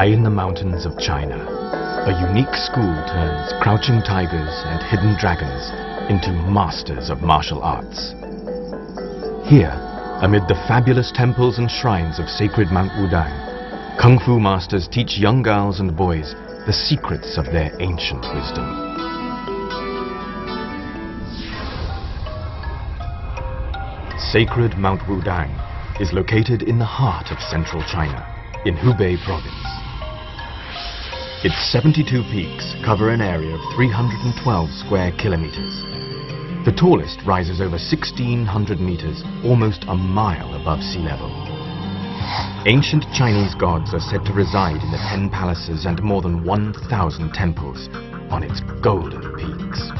High in the mountains of China, a unique school turns crouching tigers and hidden dragons into masters of martial arts. Here, amid the fabulous temples and shrines of sacred Mount Wudang, Kung Fu masters teach young girls and boys the secrets of their ancient wisdom. Sacred Mount Wudang is located in the heart of central China, in Hubei province. Its 72 peaks cover an area of 312 square kilometers. The tallest rises over 1,600 meters, almost a mile above sea level. Ancient Chinese gods are said to reside in the 10 palaces and more than 1,000 temples on its golden peaks.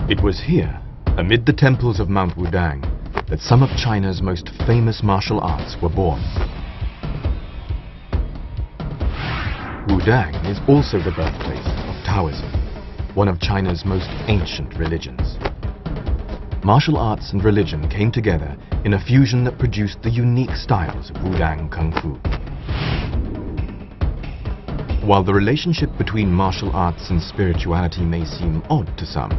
It was here, amid the temples of Mount Wudang, that some of China's most famous martial arts were born. Wudang is also the birthplace of Taoism, one of China's most ancient religions. Martial arts and religion came together in a fusion that produced the unique styles of Wudang Kung Fu. While the relationship between martial arts and spirituality may seem odd to some,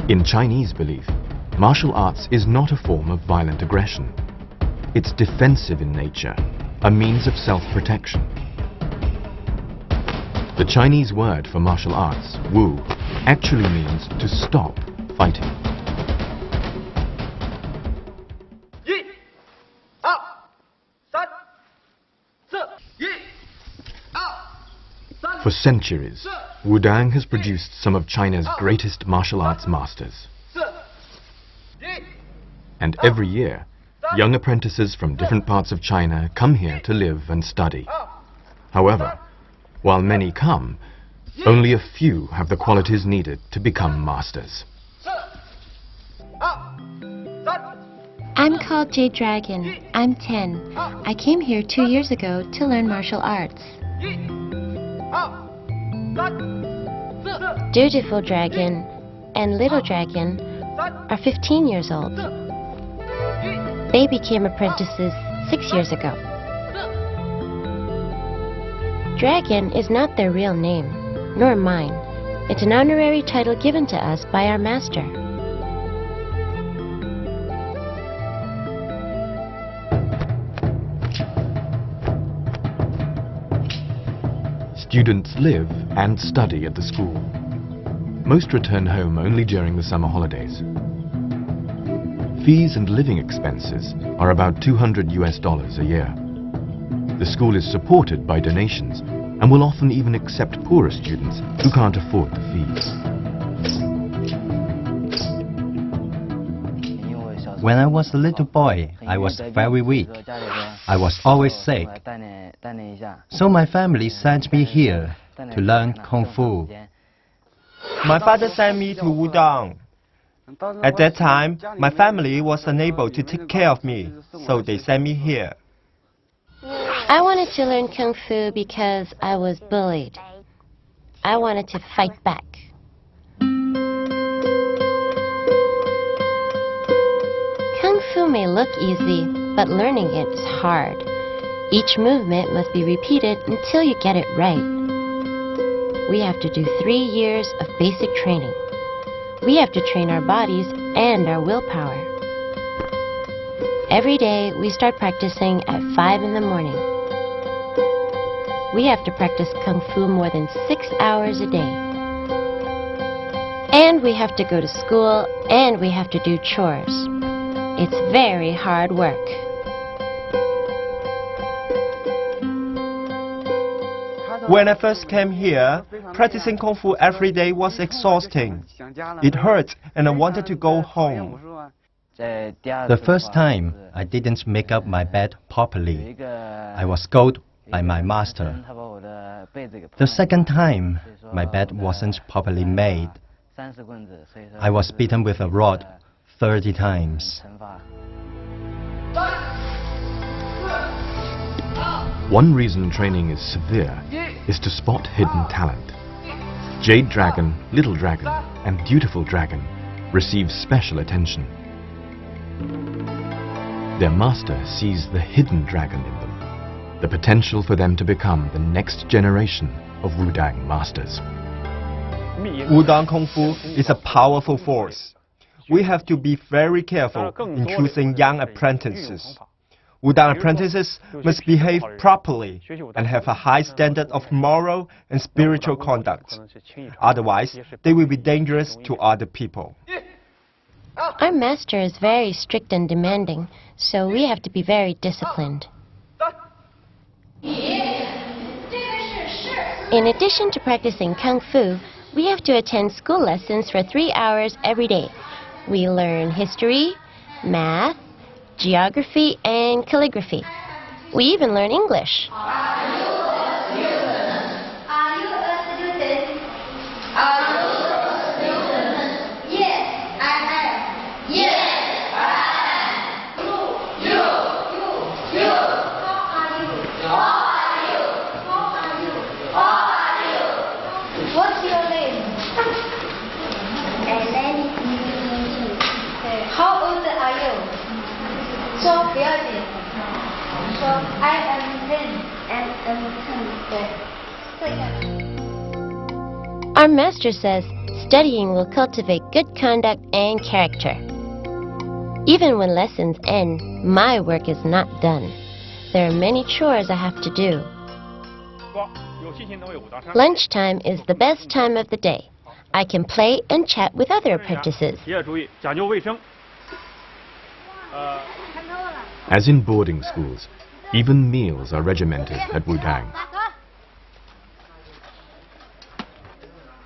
in Chinese belief, martial arts is not a form of violent aggression. It's defensive in nature, a means of self-protection. The Chinese word for martial arts, wu, actually means to stop fighting. For centuries, Wudang has produced some of China's greatest martial arts masters. And every year, young apprentices from different parts of China come here to live and study. However, while many come, only a few have the qualities needed to become masters. I'm called Jade Dragon. I'm 10. I came here 2 years ago to learn martial arts. Dutiful Dragon and Little Dragon are 15 years old. They became apprentices 6 years ago. Dragon is not their real name, nor mine. It's an honorary title given to us by our master. Students live and study at the school. Most return home only during the summer holidays. Fees and living expenses are about $200 a year. The school is supported by donations and will often even accept poorer students who can't afford the fees. When I was a little boy, I was very weak. I was always sick. So my family sent me here to learn Kung Fu. My father sent me to Wudang. At that time, my family was unable to take care of me, so they sent me here. I wanted to learn Kung Fu because I was bullied. I wanted to fight back. Kung Fu may look easy, but learning it is hard. Each movement must be repeated until you get it right. We have to do 3 years of basic training. We have to train our bodies and our willpower. Every day, we start practicing at 5 in the morning. We have to practice Kung Fu more than 6 hours a day. And we have to go to school, and we have to do chores. It's very hard work. When I first came here, practicing Kung Fu every day was exhausting. It hurt and I wanted to go home. The first time, I didn't make up my bed properly. I was scolded by my master. The second time, my bed wasn't properly made. I was beaten with a rod 30 times. One reason training is severe is to spot hidden talent. Jade Dragon, Little Dragon, and Dutiful Dragon receive special attention. Their master sees the hidden dragon in them, the potential for them to become the next generation of Wudang masters. Wudang Kung Fu is a powerful force. We have to be very careful in choosing young apprentices. Wudang apprentices must behave properly and have a high standard of moral and spiritual conduct. Otherwise, they will be dangerous to other people. Our master is very strict and demanding, so we have to be very disciplined. In addition to practicing kung fu, we have to attend school lessons for 3 hours every day. We learn history, math, geography, and calligraphy. We even learn English. Are you a student? Are you a student? Are you a student? Yes, I am. Yes, I am. You. How are you? How are you? What's your name? My name is How old are you? 说不要紧，说 I am 10，对，这样。Our master says studying will cultivate good conduct and character. Even when lessons end, my work is not done. There are many chores I have to do. Lunchtime is the best time of the day. I can play and chat with other apprentices. As in boarding schools, even meals are regimented at Wudang.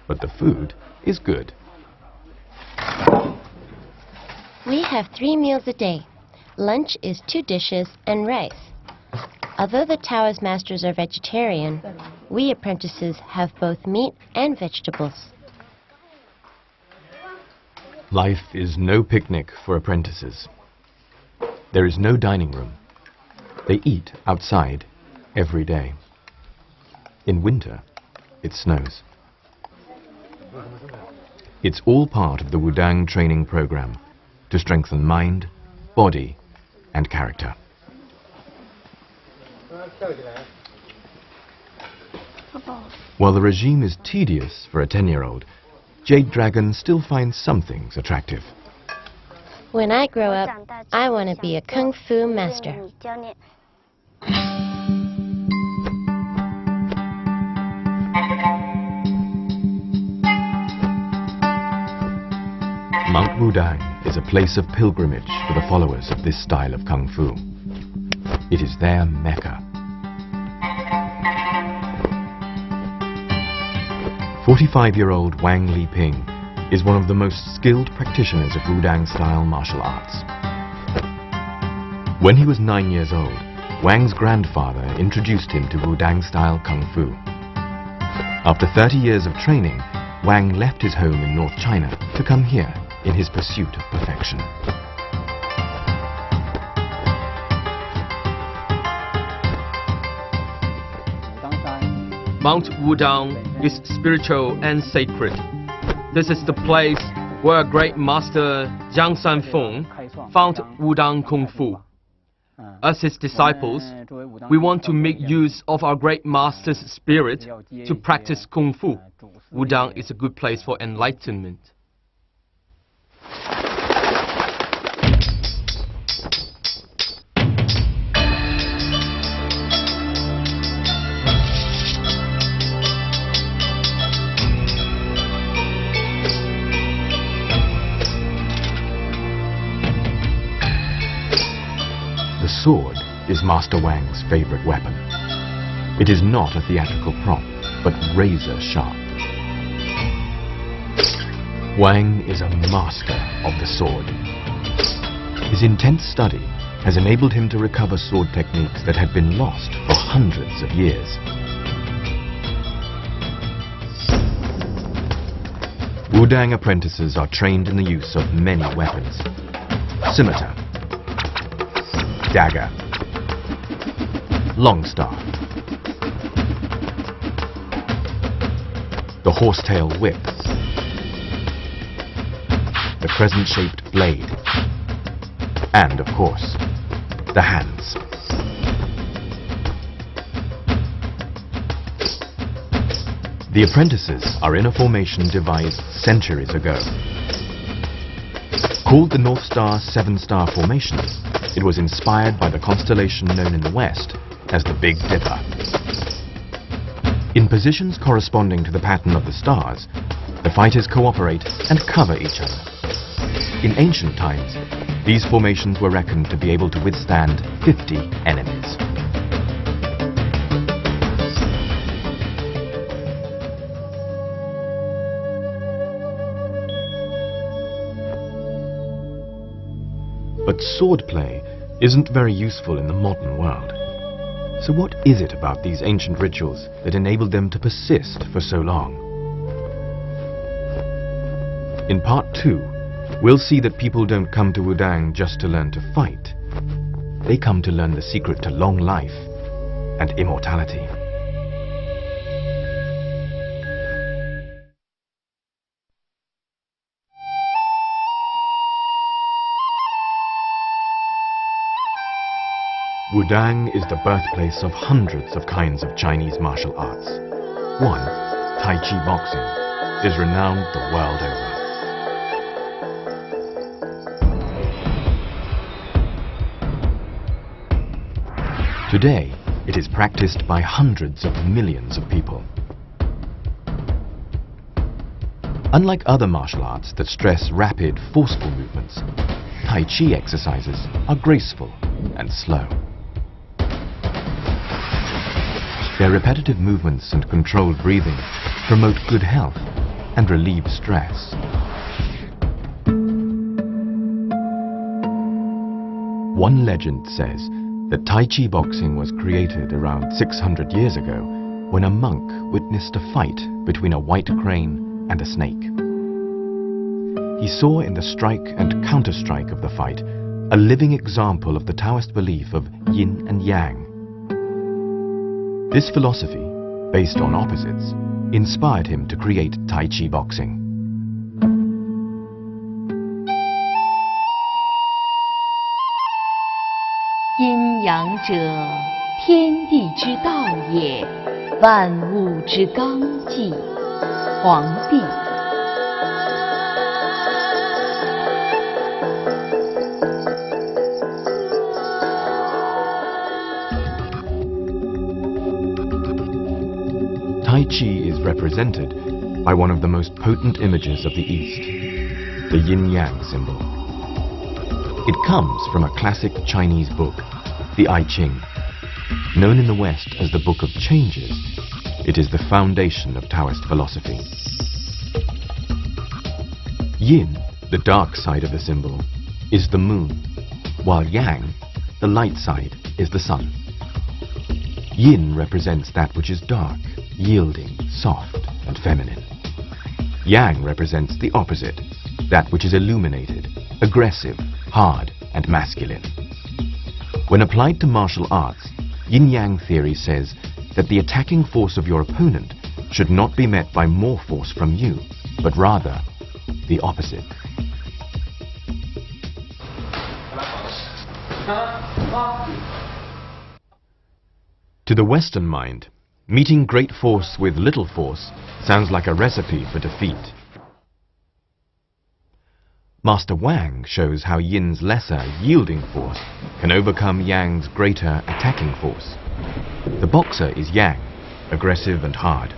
But the food is good. We have 3 meals a day. Lunch is 2 dishes and rice. Although the Taoist masters are vegetarian, we apprentices have both meat and vegetables. Life is no picnic for apprentices. There is no dining room. They eat outside every day. In winter, it snows. It's all part of the Wudang training program to strengthen mind, body, and character. While the regime is tedious for a 10-year-old, Jade Dragon still finds some things attractive. When I grow up, I want to be a kung fu master. Mount Wudang is a place of pilgrimage for the followers of this style of kung fu. It is their Mecca. 45-year-old Wang Liping is one of the most skilled practitioners of Wudang-style martial arts. When he was 9 years old, Wang's grandfather introduced him to Wudang-style kung fu. After 30 years of training, Wang left his home in North China to come here in his pursuit of perfection. Mount Wudang is spiritual and sacred. This is the place where great master Jiang Sanfeng found Wudang Kung Fu. As his disciples, we want to make use of our great master's spirit to practice Kung Fu. Wudang is a good place for enlightenment. The sword is Master Wang's favorite weapon. It is not a theatrical prop, but razor sharp. Wang is a master of the sword. His intense study has enabled him to recover sword techniques that had been lost for hundreds of years. Wudang apprentices are trained in the use of many weapons: scimitar, dagger, long staff, the horsetail whip, the crescent-shaped blade, and, of course, the hands. The apprentices are in a formation devised centuries ago. Called the North Star Seven-Star Formation, it was inspired by the constellation known in the West as the Big Dipper. In positions corresponding to the pattern of the stars, the fighters cooperate and cover each other. In ancient times, these formations were reckoned to be able to withstand 50 enemies. But swordplay isn't very useful in the modern world. So what is it about these ancient rituals that enabled them to persist for so long? In part 2, we'll see that people don't come to Wudang just to learn to fight. They come to learn the secret to long life and immortality. Wudang is the birthplace of hundreds of kinds of Chinese martial arts. One, Tai Chi boxing, is renowned the world over. Today, it is practiced by hundreds of millions of people. Unlike other martial arts that stress rapid, forceful movements, Tai Chi exercises are graceful and slow. Their repetitive movements and controlled breathing promote good health and relieve stress. One legend says that Tai Chi boxing was created around 600 years ago when a monk witnessed a fight between a white crane and a snake. He saw in the strike and counter-strike of the fight a living example of the Taoist belief of yin and yang. This philosophy, based on opposites, inspired him to create Tai Chi boxing. Yin yang者，天地之道也，万物之纲纪。皇帝。Tai Chi is represented by one of the most potent images of the East, the yin-yang symbol. It comes from a classic Chinese book, the I Ching. Known in the West as the Book of Changes, it is the foundation of Taoist philosophy. Yin, the dark side of the symbol, is the moon, while Yang, the light side, is the sun. Yin represents that which is dark, yielding, soft, and feminine. Yang represents the opposite, that which is illuminated, aggressive, hard, and masculine. When applied to martial arts, yin-yang theory says that the attacking force of your opponent should not be met by more force from you, but rather the opposite. To the Western mind, meeting great force with little force sounds like a recipe for defeat. Master Wang shows how Yin's lesser, yielding force can overcome Yang's greater, attacking force. The boxer is Yang, aggressive and hard.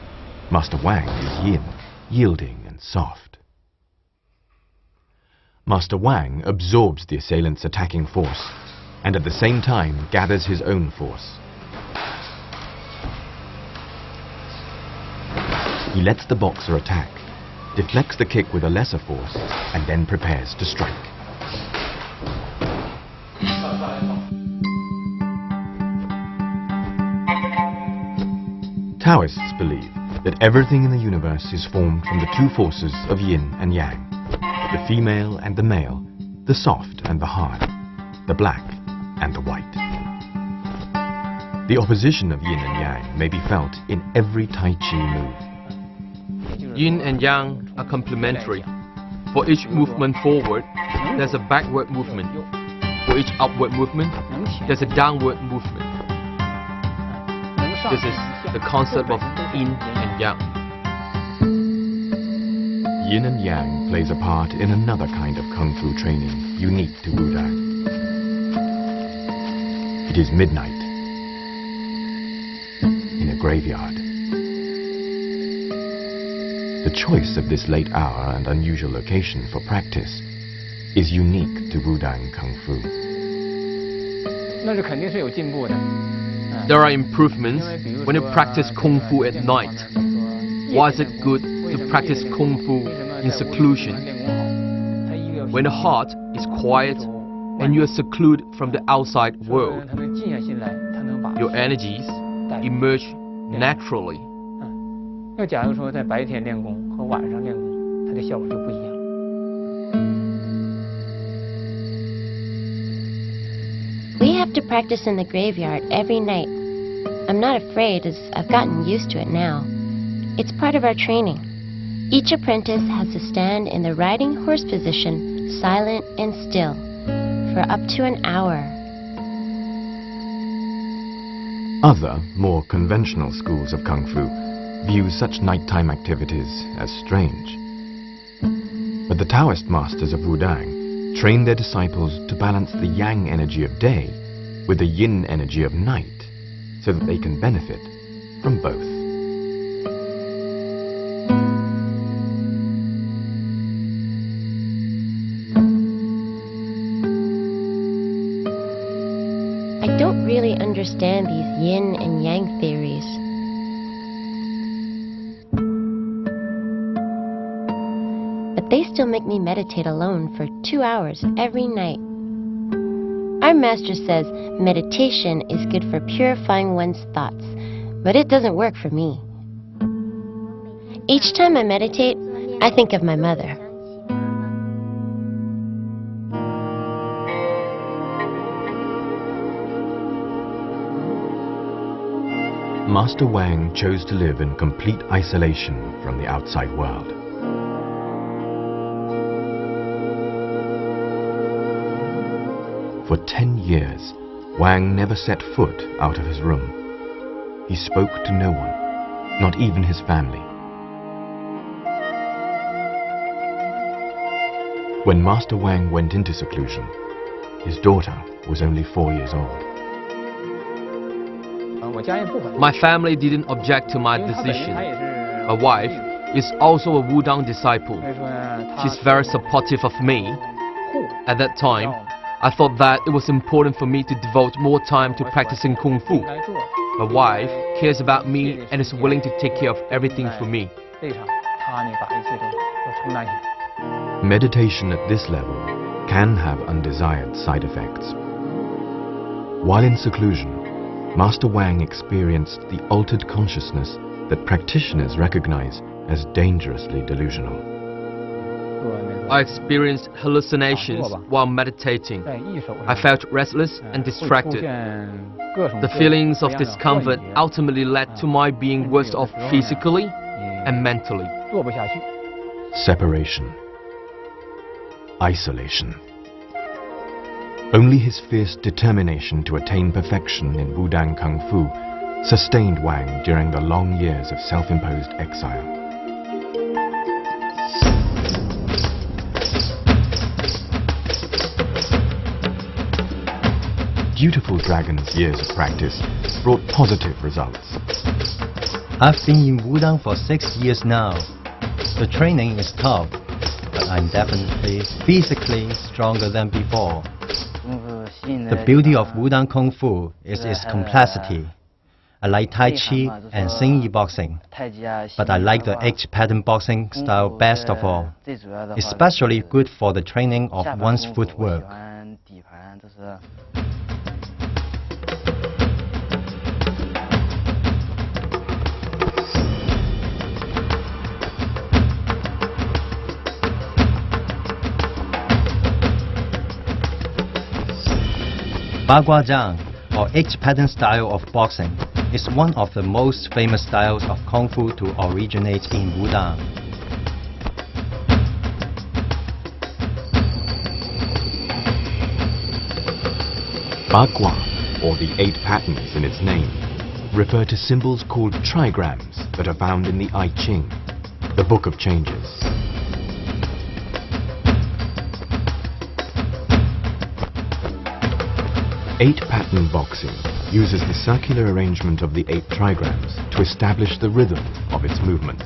Master Wang is Yin, yielding and soft. Master Wang absorbs the assailant's attacking force and at the same time gathers his own force. He lets the boxer attack, deflects the kick with a lesser force, and then prepares to strike. Taoists believe that everything in the universe is formed from the two forces of yin and yang, the female and the male, the soft and the hard, the black and the white. The opposition of yin and yang may be felt in every Tai Chi move. Yin and yang are complementary. For each movement forward, there's a backward movement. For each upward movement, there's a downward movement. This is the concept of yin and yang. Yin and yang plays a part in another kind of kung fu training unique to Wudang. It is midnight in a graveyard. The choice of this late hour and unusual location for practice is unique to Wudang Kung Fu. There are improvements when you practice Kung Fu at night. Why is it good to practice Kung Fu in seclusion? When the heart is quiet and you are secluded from the outside world, your energies emerge naturally. We have to practice in the graveyard every night. I'm not afraid as I've gotten used to it now. It's part of our training. Each apprentice has to stand in the riding horse position, silent and still, for up to an hour. Other, more conventional schools of Kung Fu view such nighttime activities as strange. But the Taoist masters of Wudang train their disciples to balance the yang energy of day with the yin energy of night so that they can benefit from both. I don't really understand these yin and yang theories. But they still make me meditate alone for 2 hours every night. Our master says meditation is good for purifying one's thoughts, but it doesn't work for me. Each time I meditate, I think of my mother. Master Wang chose to live in complete isolation from the outside world. For 10 years, Wang never set foot out of his room. He spoke to no one, not even his family. When Master Wang went into seclusion, his daughter was only 4 years old. My family didn't object to my decision. My wife is also a Wudang disciple. She's very supportive of me. At that time, I thought that it was important for me to devote more time to practicing Kung Fu. My wife cares about me and is willing to take care of everything for me. Meditation at this level can have undesired side effects. While in seclusion, Master Wang experienced the altered consciousness that practitioners recognize as dangerously delusional. I experienced hallucinations while meditating. I felt restless and distracted. The feelings of discomfort ultimately led to my being worse off physically and mentally. Separation. Isolation. Only his fierce determination to attain perfection in Wudang Kung Fu sustained Wang during the long years of self-imposed exile. Dutiful Dragon's years of practice brought positive results. I've been in Wudang for 6 years now. The training is tough, but I'm definitely physically stronger than before. The beauty of Wudang Kung Fu is its complexity. I like Tai Chi and Xingyi boxing, but I like the H-pattern boxing style best of all, especially good for the training of one's footwork. Baguazhang, or eight-pattern style of boxing, is one of the most famous styles of kungfu to originate in Wudang. Bagua, or the 8 patterns in its name, refer to symbols called trigrams that are found in the I Ching, the Book of Changes. Eight-pattern boxing uses the circular arrangement of the 8 trigrams to establish the rhythm of its movements.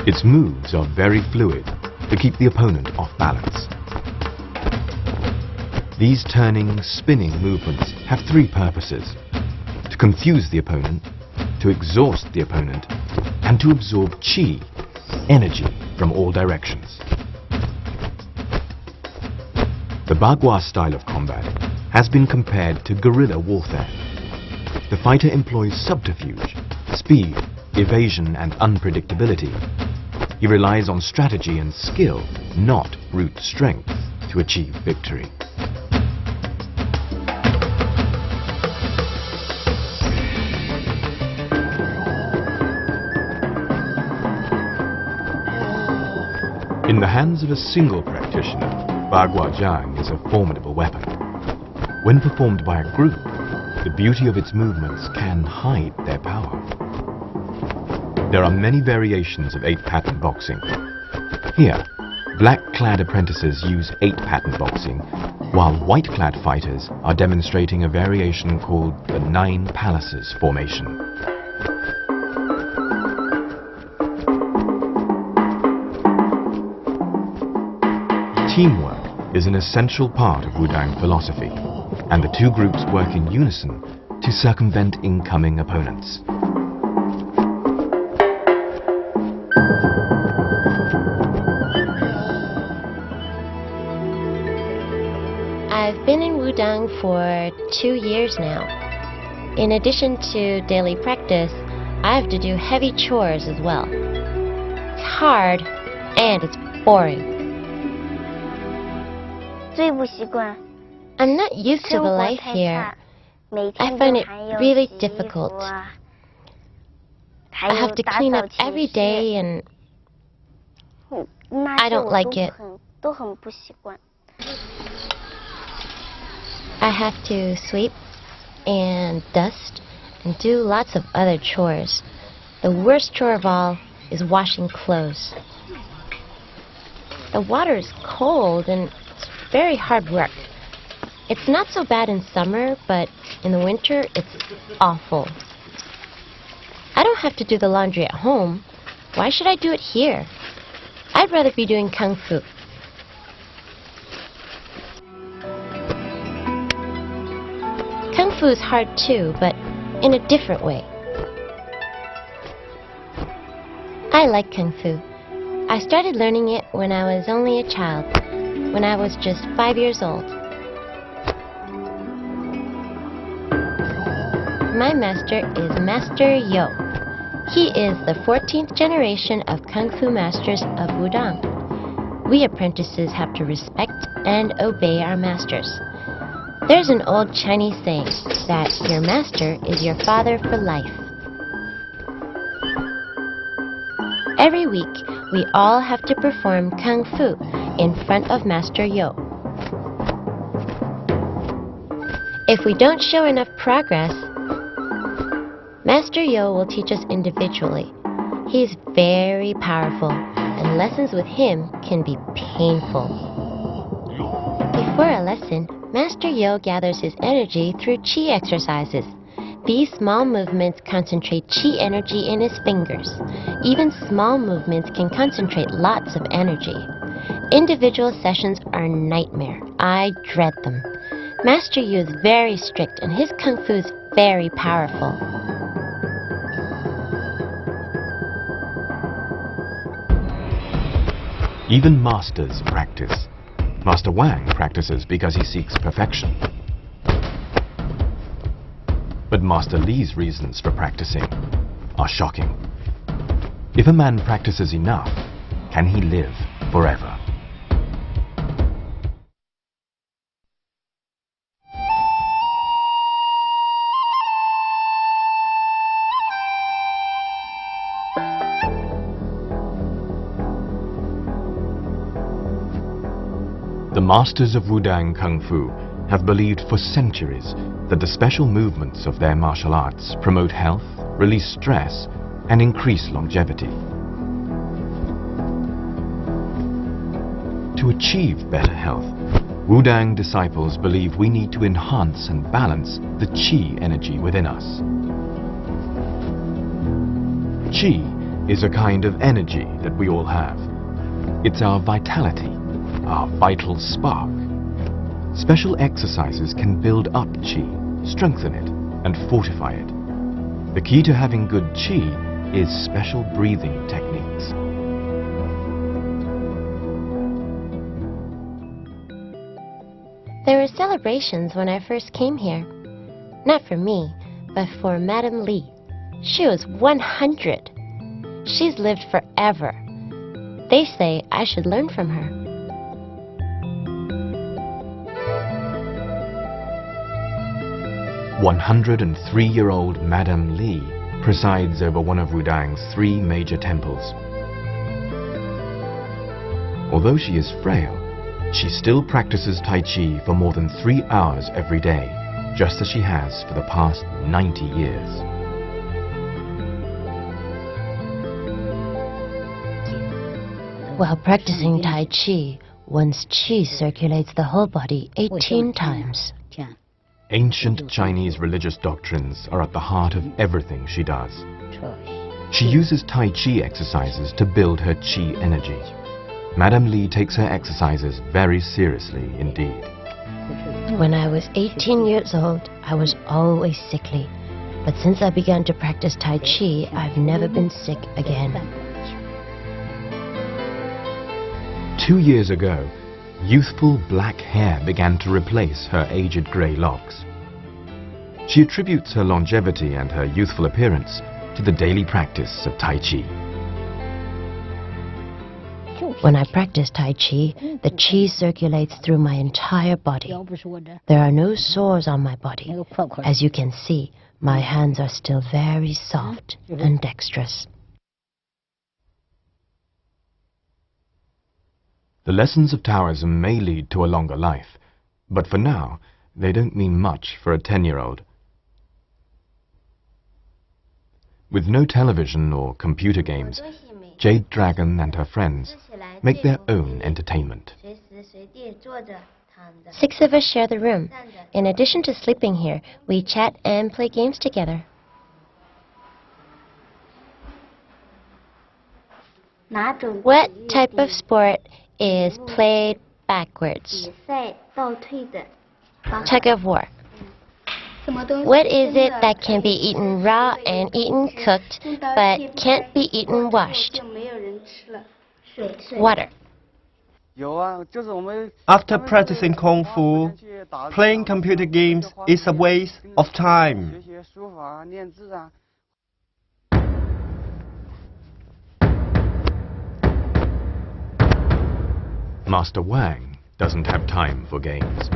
Its moves are very fluid to keep the opponent off balance. These turning, spinning movements have 3 purposes: to confuse the opponent, to exhaust the opponent, and to absorb qi, energy, from all directions. The Bagua style of combat has been compared to guerrilla warfare. The fighter employs subterfuge, speed, evasion, and unpredictability. He relies on strategy and skill, not brute strength, to achieve victory. In the hands of a single practitioner, Baguazhang is a formidable weapon. When performed by a group, the beauty of its movements can hide their power. There are many variations of 8-pattern boxing. Here, black-clad apprentices use 8-pattern boxing, while white-clad fighters are demonstrating a variation called the 9 Palaces formation. Teamwork is an essential part of Wudang philosophy, and the 2 groups work in unison to circumvent incoming opponents. I've been in Wudang for 2 years now. In addition to daily practice, I have to do heavy chores as well. It's hard and it's boring. I'm not used to the life here. I find it really difficult. I have to clean up every day and I don't like it. I have to sweep and dust and do lots of other chores. The worst chore of all is washing clothes. The water is cold and it's very hard work. It's not so bad in summer, but in the winter it's awful. I don't have to do the laundry at home. Why should I do it here? I'd rather be doing kung fu. Kung fu is hard too, but in a different way. I like kung fu. I started learning it when I was only a child, when I was just 5 years old. My master is Master Yo. He is the 14th generation of Kung Fu masters of Wudang. We apprentices have to respect and obey our masters. There's an old Chinese saying that your master is your father for life. Every week, we all have to perform Kung Fu in front of Master Yo. If we don't show enough progress, Master Yo will teach us individually. He is very powerful, and lessons with him can be painful. Before a lesson, Master Yo gathers his energy through Qi exercises. These small movements concentrate Qi energy in his fingers. Even small movements can concentrate lots of energy. Individual sessions are a nightmare. I dread them. Master Yo is very strict, and his Kung Fu is very powerful. Even masters practice. Master Wang practices because he seeks perfection. But Master Li's reasons for practicing are shocking. If a man practices enough, can he live forever? The masters of Wudang Kung Fu have believed for centuries that the special movements of their martial arts promote health, release stress, and increase longevity. To achieve better health, Wudang disciples believe we need to enhance and balance the qi energy within us. Qi is a kind of energy that we all have. It's our vitality, our vital spark. Special exercises can build up qi, strengthen it, and fortify it. The key to having good qi is special breathing techniques. There were celebrations when I first came here. Not for me, but for Madame Li. She was 100. She's lived forever. They say I should learn from her. "103-year-old Madame Li presides over one of Wudang's 3 major temples. Although she is frail, she still practices Tai Chi for more than 3 hours every day, just as she has for the past 90 years. While practicing Tai Chi, one's qi circulates the whole body 18 times. Ancient Chinese religious doctrines are at the heart of everything she does. She uses Tai Chi exercises to build her qi energy. Madame Li takes her exercises very seriously indeed. When I was 18 years old, I was always sickly. But since I began to practice Tai Chi, I've never been sick again. 2 years ago, youthful black hair began to replace her aged grey locks. She attributes her longevity and her youthful appearance to the daily practice of Tai Chi. When I practice Tai Chi, the qi circulates through my entire body. There are no sores on my body. As you can see, my hands are still very soft and dexterous. The lessons of Taoism may lead to a longer life, but for now, they don't mean much for a 10-year-old. With no television or computer games, Jade Dragon and her friends make their own entertainment. 6 of us share the room. In addition to sleeping here, we chat and play games together. What type of sport is played backwards? Tug of war. What is it that can be eaten raw and eaten cooked, but can't be eaten washed? Water. After practicing Kung Fu, playing computer games is a waste of time. Master Wang doesn't have time for games.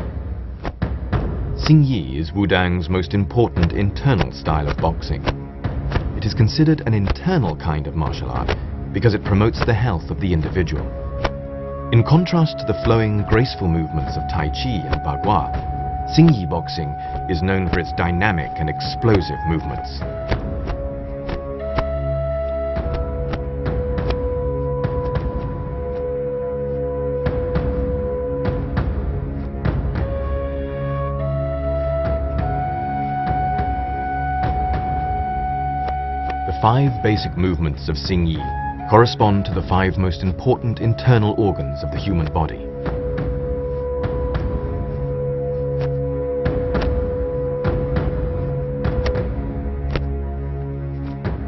Xingyi is Wudang's most important internal style of boxing. It is considered an internal kind of martial art because it promotes the health of the individual. In contrast to the flowing, graceful movements of Tai Chi and Bagua, Xingyi boxing is known for its dynamic and explosive movements. The 5 basic movements of Xingyi correspond to the 5 most important internal organs of the human body.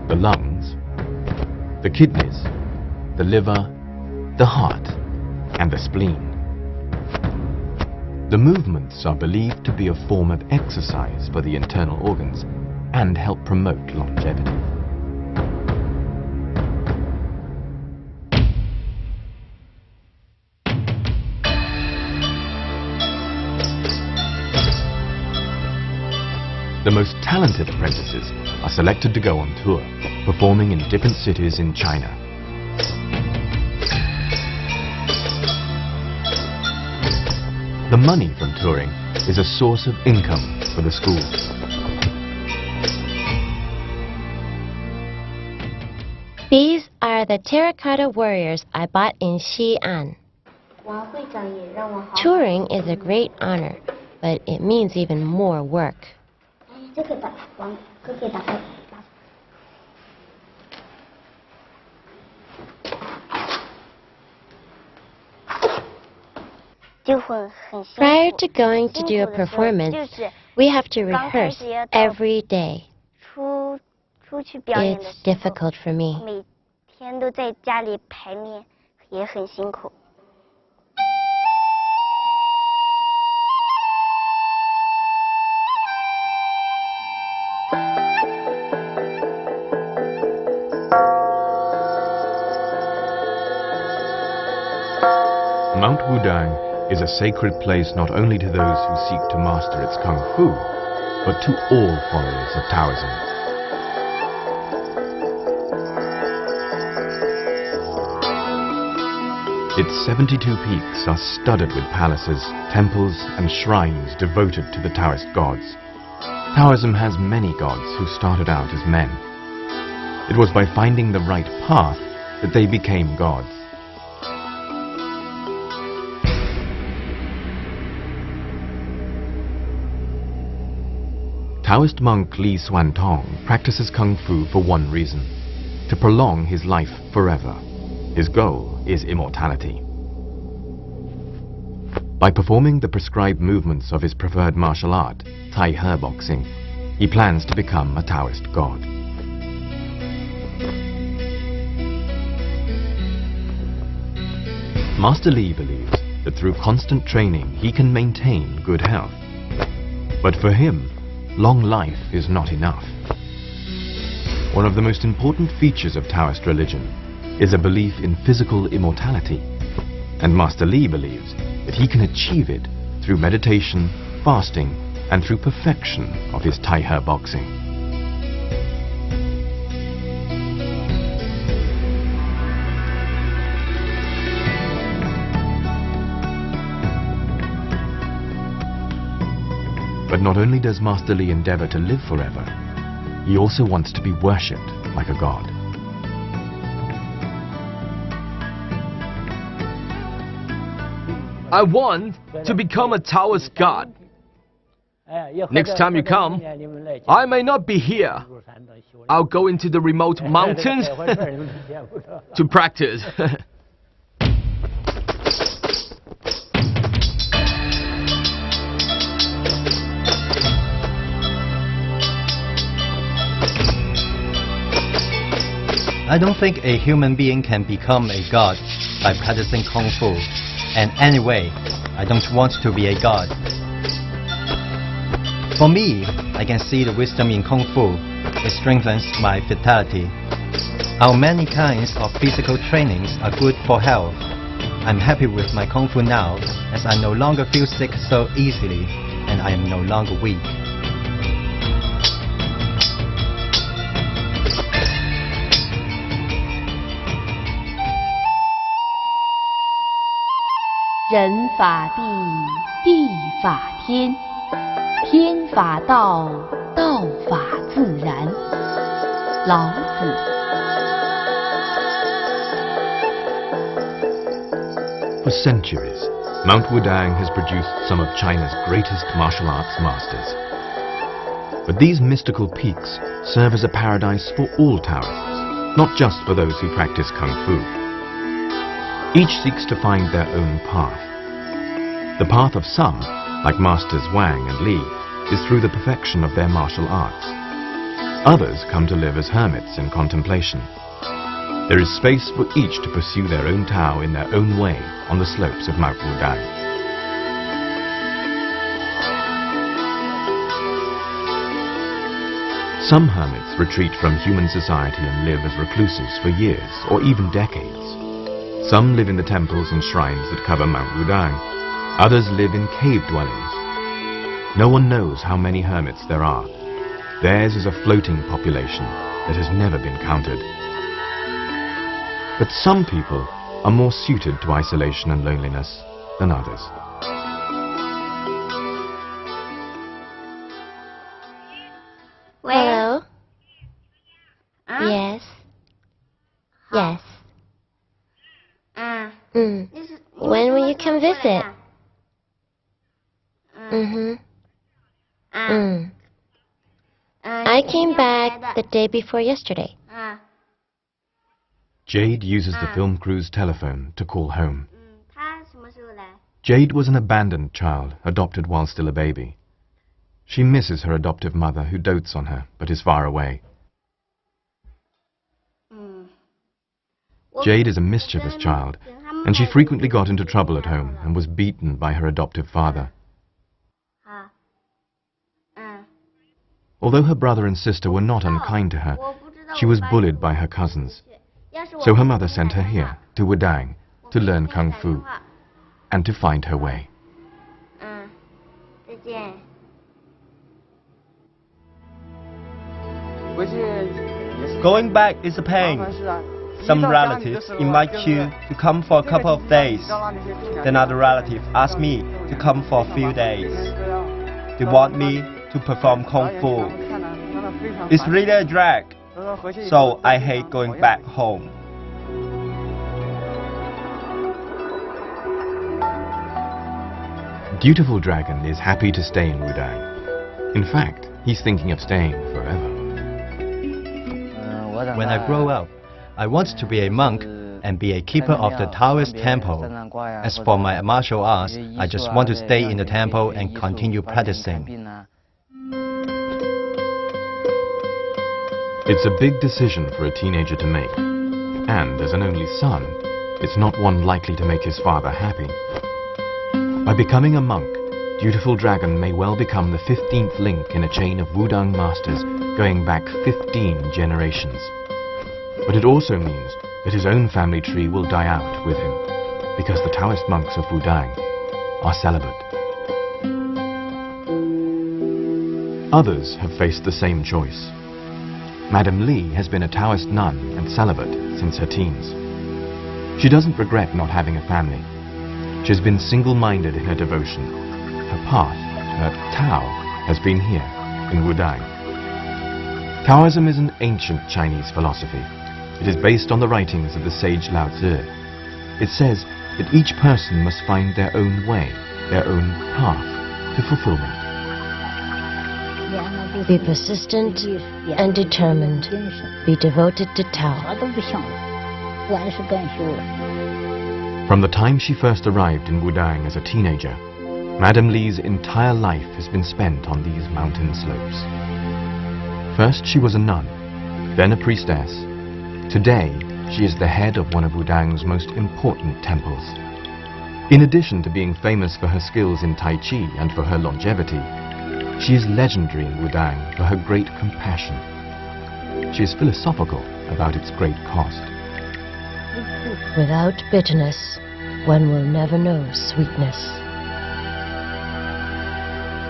The lungs, the kidneys, the liver, the heart, and the spleen. The movements are believed to be a form of exercise for the internal organs and help promote longevity. The most talented apprentices are selected to go on tour, performing in different cities in China. The money from touring is a source of income for the school. These are the terracotta warriors I bought in Xi'an. Touring is a great honor, but it means even more work. Prior to going to do a performance, we have to rehearse every day. It's difficult for me. Mount Wudang is a sacred place not only to those who seek to master its kung fu, but to all followers of Taoism. Its 72 peaks are studded with palaces, temples, and shrines devoted to the Taoist gods. Taoism has many gods who started out as men. It was by finding the right path that they became gods. Taoist monk Li Xuantong practices kung fu for one reason: to prolong his life forever. His goal is immortality. By performing the prescribed movements of his preferred martial art, Tai He boxing, he plans to become a Taoist god. Master Li believes that through constant training he can maintain good health. But for him, long life is not enough. One of the most important features of Taoist religion is a belief in physical immortality, and Master Li believes that he can achieve it through meditation, fasting, and through perfection of his Tai He boxing. But not only does Master Li endeavor to live forever, he also wants to be worshipped like a god. I want to become a Taoist god. Next time you come, I may not be here. I'll go into the remote mountains to practice. I don't think a human being can become a god by practicing kung fu. And anyway, I don't want to be a god. For me, I can see the wisdom in kung fu. It strengthens my vitality. Our many kinds of physical trainings are good for health. I'm happy with my kung fu now, as I no longer feel sick so easily, and I am no longer weak. Ren fa di, di fa tian, tian fa dao, dao fa ziran. Lao Tzu. For centuries, Mount Wudang has produced some of China's greatest martial arts masters. But these mystical peaks serve as a paradise for all Taoists, not just for those who practice kung fu. Each seeks to find their own path. The path of some, like Masters Wang and Li, is through the perfection of their martial arts. Others come to live as hermits in contemplation. There is space for each to pursue their own Tao in their own way on the slopes of Mount Wudang. Some hermits retreat from human society and live as recluses for years or even decades. Some live in the temples and shrines that cover Mount Wudang. Others live in cave dwellings. No one knows how many hermits there are. Theirs is a floating population that has never been counted. But some people are more suited to isolation and loneliness than others. is it? I came back the day before yesterday. Jade uses the film crew's telephone to call home. Jade was an abandoned child, adopted while still a baby. She misses her adoptive mother, who dotes on her, but is far away. Jade is a mischievous child, and she frequently got into trouble at home and was beaten by her adoptive father. Although her brother and sister were not unkind to her, she was bullied by her cousins. So her mother sent her here, to Wudang, to learn kung fu and to find her way. Going back is a pain. Some relatives invite you to come for a couple of days. Then other relatives ask me to come for a few days. They want me to perform kung fu. It's really a drag, so I hate going back home. Dutiful Dragon is happy to stay in Wudang. In fact, he's thinking of staying forever. When I grow up, I want to be a monk and be a keeper of the Taoist temple. As for my martial arts, I just want to stay in the temple and continue practicing. It's a big decision for a teenager to make, and as an only son, it's not one likely to make his father happy. By becoming a monk, Dutiful Dragon may well become the 15th link in a chain of Wudang masters going back 15 generations. But it also means that his own family tree will die out with him, because the Taoist monks of Wudang are celibate. Others have faced the same choice. Madame Li has been a Taoist nun and celibate since her teens. She doesn't regret not having a family. She has been single-minded in her devotion. Her path, her Tao, has been here, in Wudang. Taoism is an ancient Chinese philosophy. It is based on the writings of the sage Lao Tzu. It says that each person must find their own way, their own path to fulfillment. Be persistent and determined. Be devoted to Tao. From the time she first arrived in Wudang as a teenager, Madame Li's entire life has been spent on these mountain slopes. First she was a nun, then a priestess. Today, she is the head of one of Wudang's most important temples. In addition to being famous for her skills in Tai Chi and for her longevity, she is legendary in Wudang for her great compassion. She is philosophical about its great cost. Without bitterness, one will never know sweetness.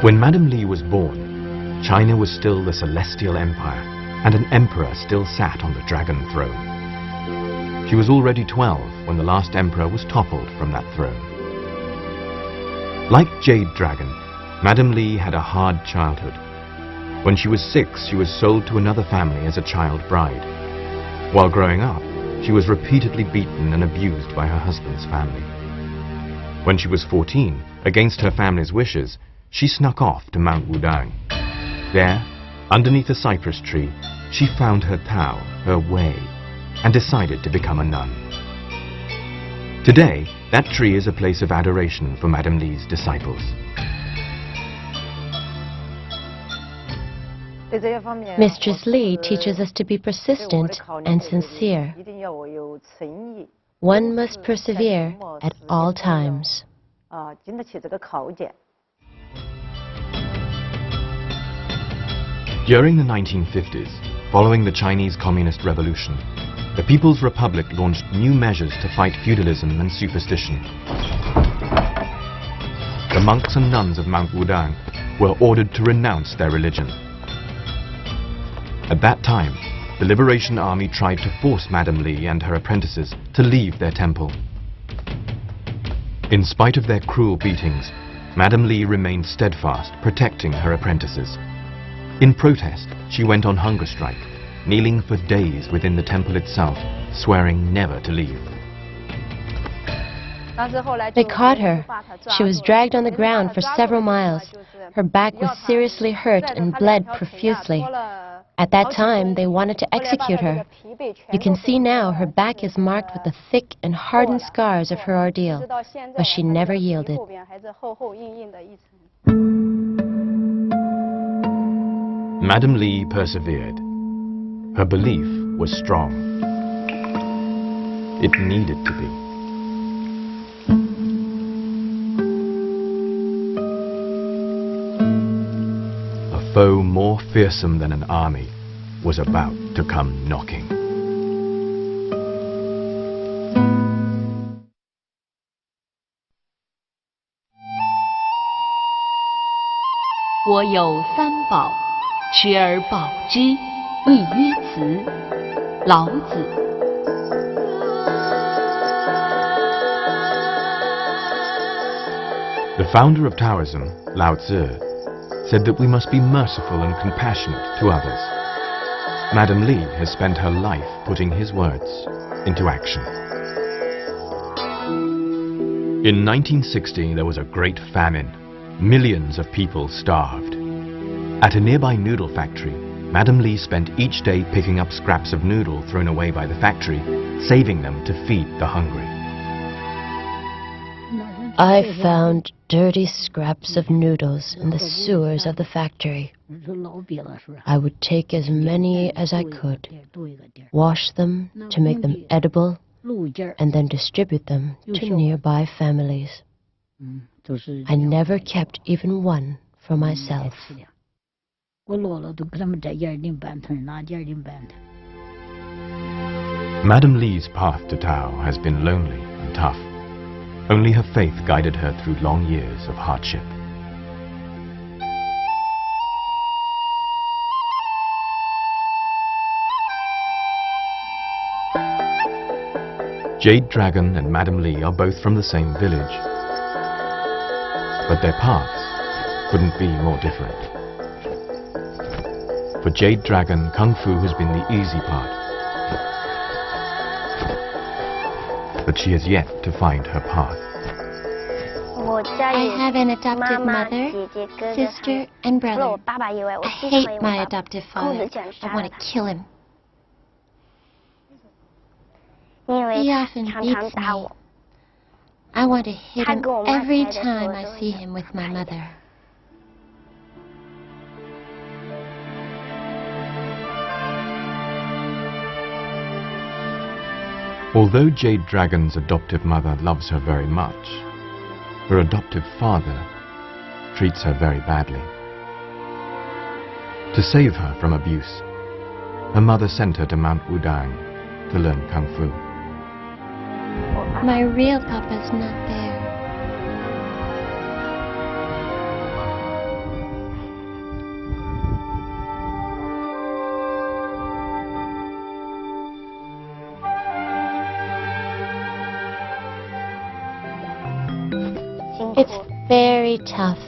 When Madame Li was born, China was still the Celestial Empire, and an emperor still sat on the dragon throne. She was already 12 when the last emperor was toppled from that throne. Like Jade Dragon, Madame Li had a hard childhood. When she was 6, she was sold to another family as a child bride. While growing up, she was repeatedly beaten and abused by her husband's family. When she was 14, against her family's wishes, she snuck off to Mount Wudang. There, underneath a cypress tree, she found her Tao, her way, and decided to become a nun. Today, that tree is a place of adoration for Madame Li's disciples. Mistress Li teaches us to be persistent and sincere. One must persevere at all times. During the 1950s, following the Chinese Communist Revolution, the People's Republic launched new measures to fight feudalism and superstition. The monks and nuns of Mount Wudang were ordered to renounce their religion. At that time, the Liberation Army tried to force Madame Li and her apprentices to leave their temple. In spite of their cruel beatings, Madame Li remained steadfast, protecting her apprentices. In protest, she went on hunger strike, kneeling for days within the temple itself, swearing never to leave. They caught her. She was dragged on the ground for several miles. Her back was seriously hurt and bled profusely. At that time, they wanted to execute her. You can see now her back is marked with the thick and hardened scars of her ordeal, but she never yielded. Madame Li persevered. Her belief was strong. It needed to be. A foe more fearsome than an army was about to come knocking. 我有三宝，持而保之，亦曰辞。老子。 The founder of Taoism, Lao Tzu, said that we must be merciful and compassionate to others. Madame Li has spent her life putting his words into action. In 1960, there was a great famine. Millions of people starved. At a nearby noodle factory, Madame Li spent each day picking up scraps of noodle thrown away by the factory, saving them to feed the hungry. I found dirty scraps of noodles in the sewers of the factory. I would take as many as I could, wash them to make them edible, and then distribute them to nearby families. I never kept even one for myself. Madame Li's path to Tao has been lonely and tough. Only her faith guided her through long years of hardship. Jade Dragon and Madame Li are both from the same village, but their paths couldn't be more different. For Jade Dragon, Kung Fu has been the easy part, but she has yet to find her path. I have an adoptive mother, sister, and brother. I hate my adoptive father. I want to kill him. He often beats me. I want to hit him every time I see him with my mother. Although Jade Dragon's adoptive mother loves her very much, her adoptive father treats her very badly. To save her from abuse, her mother sent her to Mount Wudang to learn Kung Fu. My real papa's not there. It's very tough.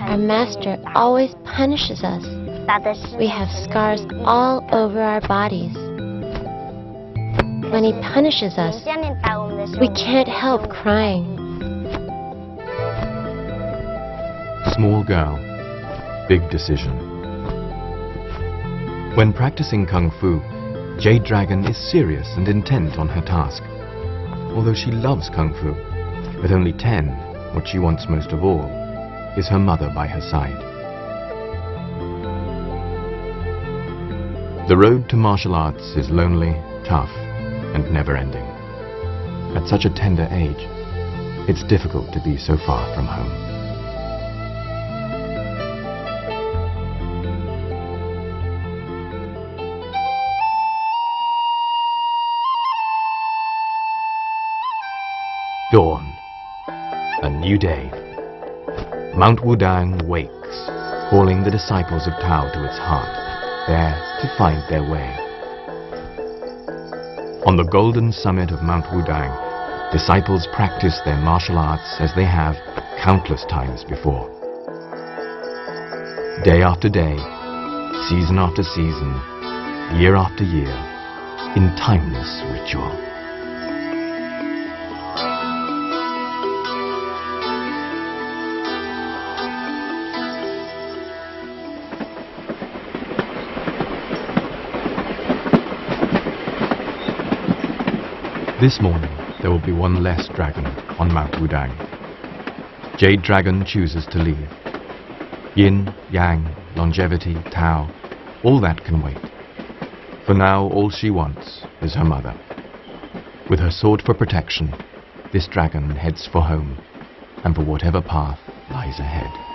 Our master always punishes us. We have scars all over our bodies. When he punishes us, we can't help crying. Small girl, big decision. When practicing Kung Fu, Jade Dragon is serious and intent on her task. Although she loves Kung Fu, at only 10, what she wants most of all is her mother by her side. The road to martial arts is lonely, tough, and never-ending. At such a tender age, it's difficult to be so far from home. Dawn. A new day. Mount Wudang wakes, calling the disciples of Tao to its heart, there to find their way. On the golden summit of Mount Wudang, disciples practice their martial arts as they have countless times before. Day after day, season after season, year after year, in timeless ritual. This morning, there will be one less dragon on Mount Wudang. Jade Dragon chooses to leave. Yin, Yang, longevity, Tao, all that can wait. For now, all she wants is her mother. With her sword for protection, this dragon heads for home and for whatever path lies ahead.